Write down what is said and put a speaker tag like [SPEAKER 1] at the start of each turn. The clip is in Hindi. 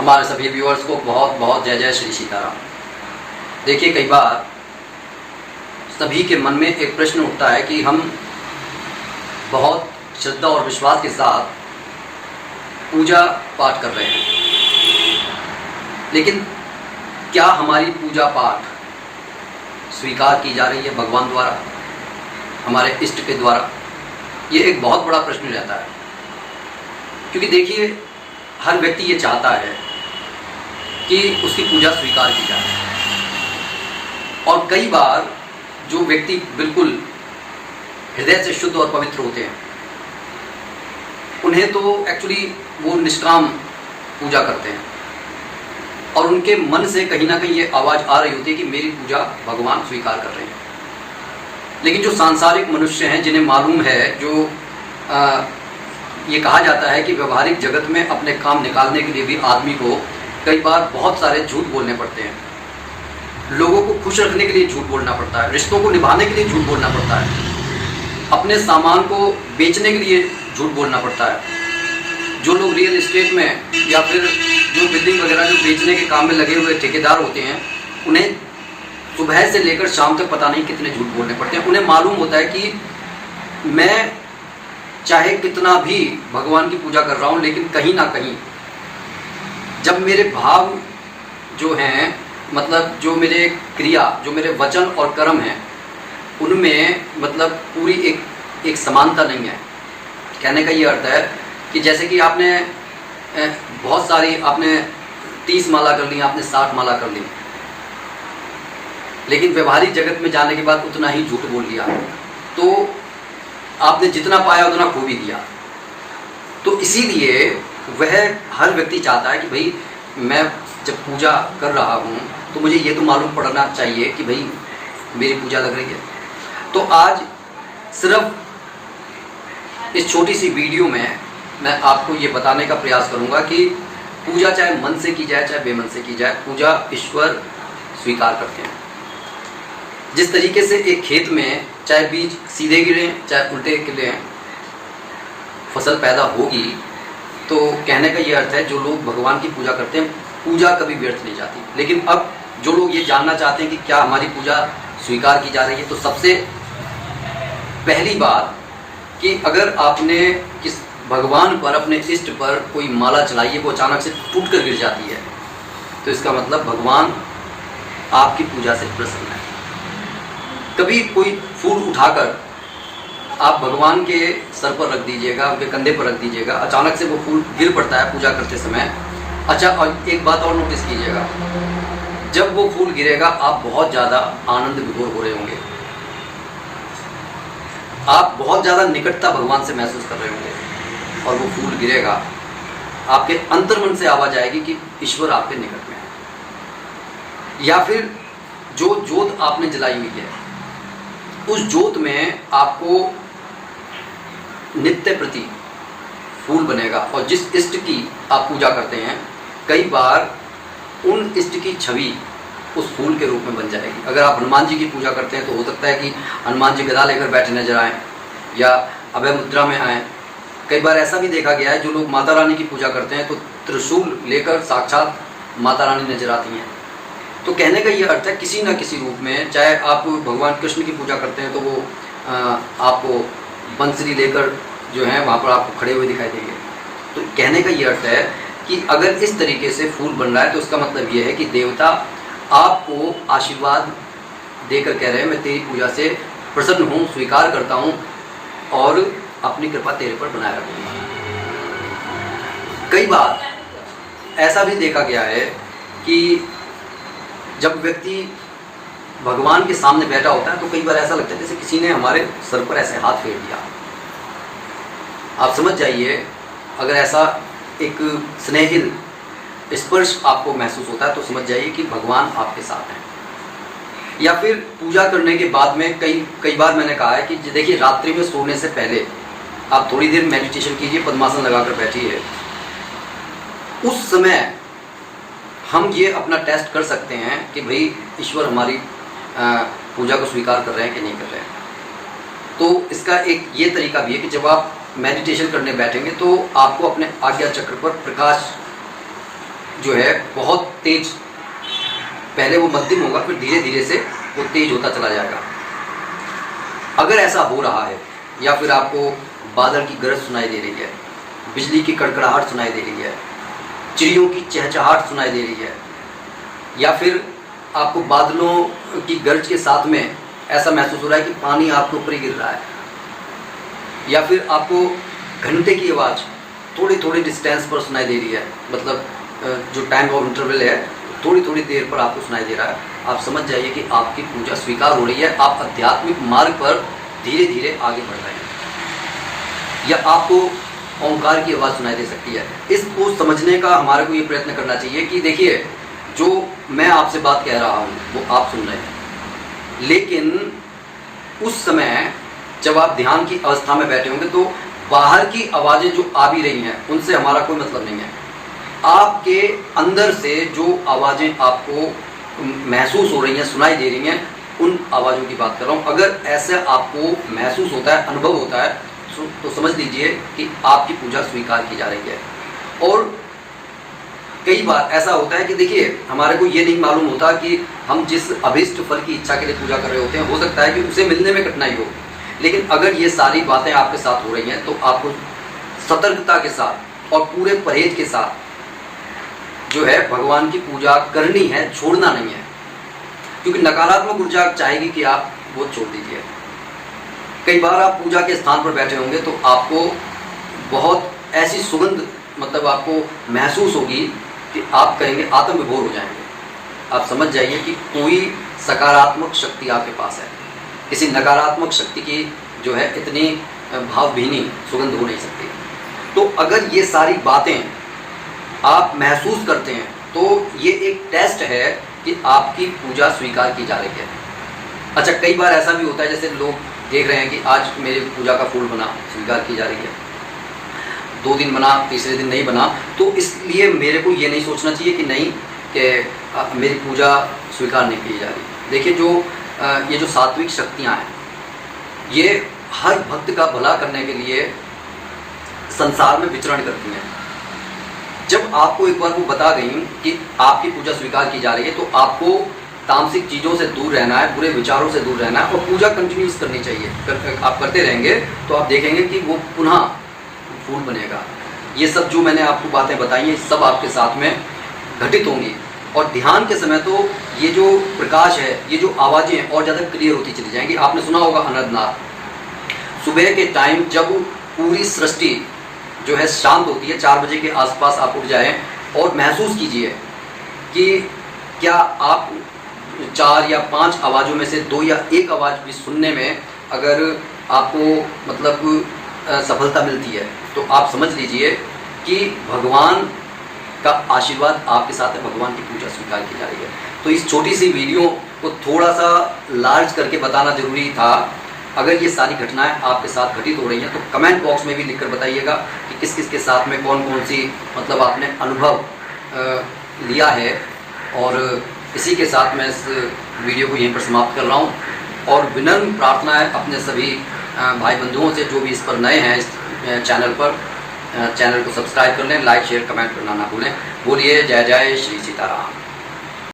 [SPEAKER 1] हमारे सभी व्यूअर्स को बहुत बहुत जय जय श्री सीताराम। देखिए, कई बार सभी के मन में एक प्रश्न उठता है कि हम बहुत श्रद्धा और विश्वास के साथ पूजा पाठ कर रहे हैं, लेकिन क्या हमारी पूजा पाठ स्वीकार की जा रही है भगवान द्वारा, हमारे इष्ट के द्वारा? ये एक बहुत बड़ा प्रश्न रहता है, क्योंकि देखिए, हर व्यक्ति ये चाहता है कि उसकी पूजा स्वीकार की जाए। और कई बार जो व्यक्ति बिल्कुल हृदय से शुद्ध और पवित्र होते हैं, उन्हें तो एक्चुअली वो निष्काम पूजा करते हैं और उनके मन से कहीं ना कहीं ये आवाज़ आ रही होती है कि मेरी पूजा भगवान स्वीकार कर रहे हैं। लेकिन जो सांसारिक मनुष्य हैं, जिन्हें मालूम है, जो ये कहा जाता है कि व्यवहारिक जगत में अपने काम निकालने के लिए भी आदमी को कई बार बहुत सारे झूठ बोलने पड़ते हैं। लोगों को खुश रखने के लिए झूठ बोलना पड़ता है, रिश्तों को निभाने के लिए झूठ बोलना पड़ता है, अपने सामान को बेचने के लिए झूठ बोलना पड़ता है। जो लोग रियल एस्टेट में या फिर जो बिल्डिंग वगैरह जो बेचने के काम में लगे हुए ठेकेदार होते हैं, उन्हें सुबह से लेकर शाम तक पता नहीं कितने झूठ बोलने पड़ते हैं। उन्हें मालूम होता है कि मैं चाहे कितना भी भगवान की पूजा कर रहा हूँ, लेकिन कहीं ना कहीं जब मेरे भाव जो हैं, मतलब जो मेरे क्रिया, जो मेरे वचन और कर्म हैं, उनमें मतलब पूरी एक समानता नहीं है। कहने का ये अर्थ है कि जैसे कि आपने बहुत सारी, आपने 30 माला कर ली, आपने 60 माला कर ली, लेकिन व्यवहारिक जगत में जाने के बाद उतना ही झूठ बोल लिया, तो आपने जितना पाया उतना खो भी दिया। तो इसीलिए वह हर व्यक्ति चाहता है कि भाई मैं जब पूजा कर रहा हूँ तो मुझे ये तो मालूम पड़ना चाहिए कि भाई मेरी पूजा लग रही है। तो आज सिर्फ इस छोटी सी वीडियो में मैं आपको ये बताने का प्रयास करूँगा कि पूजा चाहे मन से की जाए चाहे बेमन से की जाए, पूजा ईश्वर स्वीकार करते हैं। जिस तरीके से एक खेत में चाहे बीज सीधे गिरें चाहे उल्टे गिरें, फसल पैदा होगी। तो कहने का ये अर्थ है, जो लोग भगवान की पूजा करते हैं, पूजा कभी व्यर्थ नहीं जाती। लेकिन अब जो लोग ये जानना चाहते हैं कि क्या हमारी पूजा स्वीकार की जा रही है, तो सबसे पहली बात कि अगर आपने किस भगवान पर, अपने इष्ट पर कोई माला चलाई है, वो अचानक से टूट कर गिर जाती है, तो इसका मतलब भगवान आपकी पूजा से प्रसन्न है। कभी कोई फूल उठाकर आप भगवान के सर पर रख दीजिएगा, उनके कंधे पर रख दीजिएगा, अचानक से वो फूल गिर पड़ता है पूजा करते समय। अच्छा, और एक बात और नोटिस कीजिएगा, जब वो फूल गिरेगा आप बहुत ज़्यादा आनंद विभोर हो रहे होंगे, आप बहुत ज़्यादा निकटता भगवान से महसूस कर रहे होंगे, और वो फूल गिरेगा, आपके अंतर्मन से आवाज़ आएगी कि ईश्वर आपके निकट में है। या फिर जो ज्योत आपने जलाई हुई है, उस ज्योत में आपको नित्य प्रति फूल बनेगा, और जिस इष्ट की आप पूजा करते हैं, कई बार उन इष्ट की छवि उस फूल के रूप में बन जाएगी। अगर आप हनुमान जी की पूजा करते हैं तो हो सकता है कि हनुमान जी गदा लेकर बैठे नजर आएँ या अभय मुद्रा में आएँ। कई बार ऐसा भी देखा गया है, जो लोग माता रानी की पूजा करते हैं तो त्रिशूल लेकर साक्षात माता रानी नजर आती हैं। तो कहने का ये अर्थ है, किसी न किसी रूप में, चाहे आप भगवान कृष्ण की पूजा करते हैं तो वो आपको बंसरी लेकर जो है वहाँ पर आपको खड़े हुए दिखाई देंगे। तो कहने का ये अर्थ है कि अगर इस तरीके से फूल बन रहा है, तो उसका मतलब ये है कि देवता आपको आशीर्वाद देकर कह रहे हैं, मैं तेरी पूजा से प्रसन्न हूँ, स्वीकार करता हूँ और अपनी कृपा तेरे पर बनाए रखूँगा। कई बार ऐसा भी देखा गया है कि जब व्यक्ति भगवान के सामने बैठा होता है, तो कई बार ऐसा लगता है जैसे किसी ने हमारे सर पर ऐसे हाथ फेर दिया। आप समझ जाइए, अगर ऐसा एक स्नेहिल स्पर्श आपको महसूस होता है तो समझ जाइए कि भगवान आपके साथ हैं। या फिर पूजा करने के बाद में कई बार मैंने कहा है कि देखिए, रात्रि में सोने से पहले आप थोड़ी देर मेडिटेशन कीजिए, पद्मासन लगाकर बैठिए। उस समय हम ये अपना टेस्ट कर सकते हैं कि भाई ईश्वर हमारी पूजा को स्वीकार कर रहे हैं कि नहीं कर रहे हैं। तो इसका एक ये तरीका भी है कि जब आप मेडिटेशन करने बैठेंगे तो आपको अपने आज्ञा चक्र पर प्रकाश जो है बहुत तेज, पहले वो मध्यम होगा, फिर धीरे धीरे से वो तेज होता चला जाएगा। अगर ऐसा हो रहा है, या फिर आपको बादल की गरज सुनाई दे रही है, बिजली की कड़कड़ाहट सुनाई दे रही है, चिड़ियों की चहचहाहट सुनाई दे रही है, या फिर आपको बादलों की गरज के साथ में ऐसा महसूस हो रहा है कि पानी आपके ऊपर ही गिर रहा है, या फिर आपको घंटे की आवाज़ थोड़ी थोड़ी डिस्टेंस पर सुनाई दे रही है, मतलब जो टाइम ऑफ इंटरवल है थोड़ी थोड़ी देर पर आपको सुनाई दे रहा है, आप समझ जाइए कि आपकी पूजा स्वीकार हो रही है, आप आध्यात्मिक मार्ग पर धीरे धीरे आगे बढ़ रहे हैं। या आपको ओंकार की आवाज़ सुनाई दे सकती है। इसको समझने का हमारे को ये प्रयत्न करना चाहिए कि देखिए, जो मैं आपसे बात कह रहा हूँ वो आप सुन रहे हैं, लेकिन उस समय जब आप ध्यान की अवस्था में बैठे होंगे तो बाहर की आवाज़ें जो आ भी रही हैं उनसे हमारा कोई मतलब नहीं है। आपके अंदर से जो आवाज़ें आपको महसूस हो रही हैं, सुनाई दे रही हैं, उन आवाज़ों की बात कर रहा हूँ। अगर ऐसा आपको महसूस होता है, अनुभव होता है, तो समझ लीजिए कि आपकी पूजा स्वीकार की जा रही है। और कई बार ऐसा होता है कि देखिए, हमारे को ये नहीं मालूम होता कि हम जिस अभीष्ट फल की इच्छा के लिए पूजा कर रहे होते हैं, हो सकता है कि उसे मिलने में कठिनाई हो, लेकिन अगर ये सारी बातें आपके साथ हो रही हैं तो आपको सतर्कता के साथ और पूरे परहेज के साथ जो है भगवान की पूजा करनी है, छोड़ना नहीं है। क्योंकि नकारात्मक ऊर्जा चाहेगी कि आप वो छोड़ दीजिए। कई बार आप पूजा के स्थान पर बैठे होंगे तो आपको बहुत ऐसी सुगंध, मतलब आपको महसूस होगी कि आप कहेंगे, आत्म विभोर हो जाएंगे। आप समझ जाइए कि कोई सकारात्मक शक्ति आपके पास है, किसी नकारात्मक शक्ति की जो है इतनी भावभीनी सुगंध हो नहीं सकती। तो अगर ये सारी बातें आप महसूस करते हैं तो ये एक टेस्ट है कि आपकी पूजा स्वीकार की जा रही है। अच्छा, कई बार ऐसा भी होता है, जैसे लोग देख रहे हैं कि आज मेरी पूजा का फूल बना, स्वीकार की जा रही है, 2 दिन बना, तीसरे दिन नहीं बना, तो इसलिए मेरे को ये नहीं सोचना चाहिए कि नहीं, कि मेरी पूजा स्वीकार नहीं की जा रही। देखिए, जो ये जो सात्विक शक्तियाँ हैं, ये हर भक्त का भला करने के लिए संसार में विचरण करती हैं। जब आपको एक बार वो बता गई कि आपकी पूजा स्वीकार की जा रही है, तो आपको तामसिक चीज़ों से दूर रहना है, बुरे विचारों से दूर रहना है और पूजा कंटिन्यूस करनी चाहिए। आप करते रहेंगे तो आप देखेंगे कि वो पुनः फूल बनेगा। ये सब जो मैंने आपको बातें बताई हैं, सब आपके साथ में घटित होंगी। और ध्यान के समय तो ये जो प्रकाश है, ये जो आवाज़ें हैं, और ज़्यादा क्लियर होती चली जाएंगी। आपने सुना होगा अनंतनाथ, सुबह के टाइम जब पूरी सृष्टि जो है शांत होती है, 4 बजे के आसपास आप उठ जाएं और महसूस कीजिए कि क्या आप 4 या 5 आवाज़ों में से 2 या 1 आवाज़ भी सुनने में अगर आपको मतलब सफलता मिलती है, तो आप समझ लीजिए कि भगवान का आशीर्वाद आपके साथ है, भगवान की पूजा स्वीकार की जा रही है। तो इस छोटी सी वीडियो को थोड़ा सा लार्ज करके बताना जरूरी था। अगर ये सारी घटनाएं आपके साथ घटित हो रही हैं तो कमेंट बॉक्स में भी लिखकर बताइएगा कि किस किस के साथ में कौन कौन सी मतलब आपने अनुभव लिया है। और इसी के साथ मैं इस वीडियो को यहीं पर समाप्त कर रहा हूँ। और विनम्र प्रार्थना है अपने सभी भाई बंधुओं से, जो भी इस पर नए हैं, इस चैनल पर, चैनल को सब्सक्राइब कर लें, लाइक शेयर कमेंट करना ना भूलें। बोलिए जय जय श्री सीताराम।